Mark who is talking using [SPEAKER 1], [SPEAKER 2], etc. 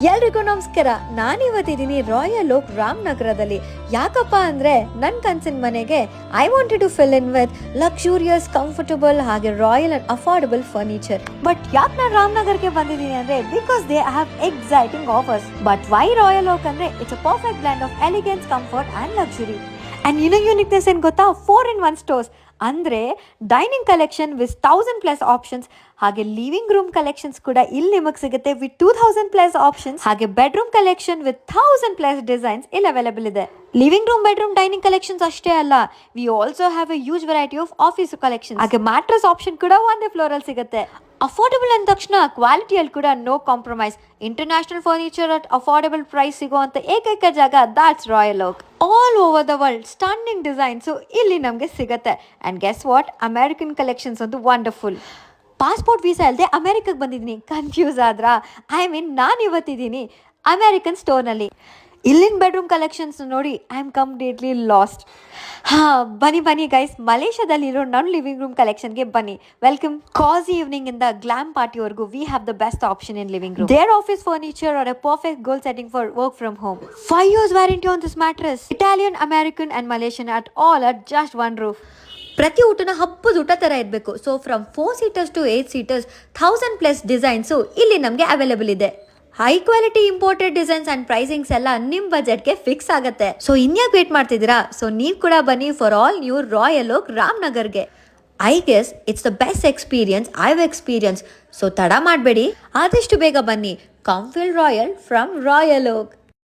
[SPEAKER 1] ಎಲ್ರಿಗೂ ನಮಸ್ಕಾರ. ನಾನಿವತ್ತಿದ್ದೀನಿ royal oak ರಾಮನಗರದಲ್ಲಿ. ಯಾಕಪ್ಪ ಅಂದ್ರೆ ನನ್ನ ಕನ್ಸಿನ ಮನೆಗೆ I wanted to fill in with luxurious, comfortable ಹಾಗೆ royal and affordable furniture. But ಯಾಕೆ ನಾನು ರಾಮನಗರ್ಗೆ ಬಂದಿದ್ದೀನಿ ಅಂದ್ರೆ because they have exciting offers. But why Royal Oak ಅಂದ್ರೆ it's a perfect blend of elegance, comfort and luxury. And uniqueness ಏನ್ ಗೊತ್ತಾ, 4-in-1 stores ಅಂದ್ರೆ ಡೈನಿಂಗ್ ಕಲೆಕ್ಷನ್ ವಿತ್ 1000+ ಆಪ್ಷನ್ಸ್, ಹಾಗೆ ಲಿವಿಂಗ್ ರೂಮ್ ಕಲೆಕ್ಷನ್ಸ್ ಕೂಡ ಇಲ್ಲಿ ನಿಮಗೆ ಸಿಗುತ್ತೆ ವಿತ್ 2000+ ಆಪ್ಷನ್ಸ್, ಹಾಗೆ ಬೆಡ್ರೂಮ್ ಕಲೆಕ್ಷನ್ ವಿತ್ 1000+ ಡಿಸೈನ್ಸ್ ಇಲ್ಲಿ ಅವೈಲೇಬಲ್ ಇದೆ. Living room, bedroom, dining collections ಅಷ್ಟೇ ಅಲ್ಲ, we also have A huge variety of office collection, ಹಾಗೆ ಮ್ಯಾಟ್ರೆಸ್ ಆಪ್ಷನ್ ಕೂಡ ಒಂದೇ ಫ್ಲೋರ್ ಅಲ್ಲಿ ಸಿಗುತ್ತೆ. ಅಫೋರ್ಡಬಲ್ ಅಂದ ತಕ್ಷಣ ಕ್ವಾಲಿಟಿಯಲ್ಲಿ ಕೂಡ no compromise. International furniture at affordable price ಸಿಗುವಂತ ಏಕೈಕ ಜಾಗ that's Royal Oak. All over the world stunning designs ಇಲ್ಲಿ ನಮಗೆ ಸಿಗುತ್ತೆ. And guess what, American collections ಒಂದು ವಂಡರ್ಫುಲ್. ಪಾಸ್ಪೋರ್ಟ್ ವೀಸಾ ಇಲ್ಲದೆ ಅಮೆರಿಕಕ್ಕೆ ಬಂದಿದ್ದೀನಿ, ಕನ್ಫ್ಯೂಸ್ ಆದ್ರಾ? ನಾನು ಇವತ್ತಿದ್ದೀನಿ ಅಮೆರಿಕನ್ ಸ್ಟೋರ್ನಲ್ಲಿ. ಇಲ್ಲಿನ ಬೆಡ್ರೂಮ್ ಕಲೆಕ್ಷನ್ಸ್ ನೋಡಿ ಐ ಆಮ್ ಕಂಪ್ಲೀಟ್ಲಿ ಲಾಸ್ಟ್. ಬನ್ನಿ ಗೈಸ್, ಮಲೇಷ್ಯಾದಲ್ಲಿರೋ ನನ್ನ ಲಿವಿಂಗ್ ರೂಮ್ ಕಲೆಕ್ಷನ್ಗೆ ಬನ್ನಿ. ವೆಲ್ಕಮ್. ಕಾಸಿ ಈವ್ನಿಂಗ್ ಇಂದ ಗ್ಲಾಮ್ ಪಾರ್ಟಿವರೆಗೂ we have the best option in living room. Their office furniture are a perfect goal setting for work from home. 5 years warranty on this mattress. Italian, American and Malaysian at all at just one roof. ಪ್ರತಿ ಊಟನ ಹಬ್ಬದ ಊಟ ತರ ಇರಬೇಕು. So from 4 seaters to 8 seaters 1000+ designs ಇಲ್ಲಿ ನಮಗೆ available ಇದೆ. High quality imported designs and pricings ಎಲ್ಲ ನಿಮ್ ಬಜೆಟ್ಗೆ ಫಿಕ್ಸ್ ಆಗುತ್ತೆ. ಸೊ ಇನ್ಯಾಕೆ ವೇಟ್ ಮಾಡ್ತಿದ್ದೀರಾ? ಸೊ ನೀವು ಕೂಡ ಬನ್ನಿ for all new Royal Oak ರಾಮನಗರ್ಗೆ. I guess it's the best experience I have experience. So ತಡ ಮಾಡಬೇಡಿ, ಆದಷ್ಟು ಬೇಗ ಬನ್ನಿ. Come feel royal from Royal oak.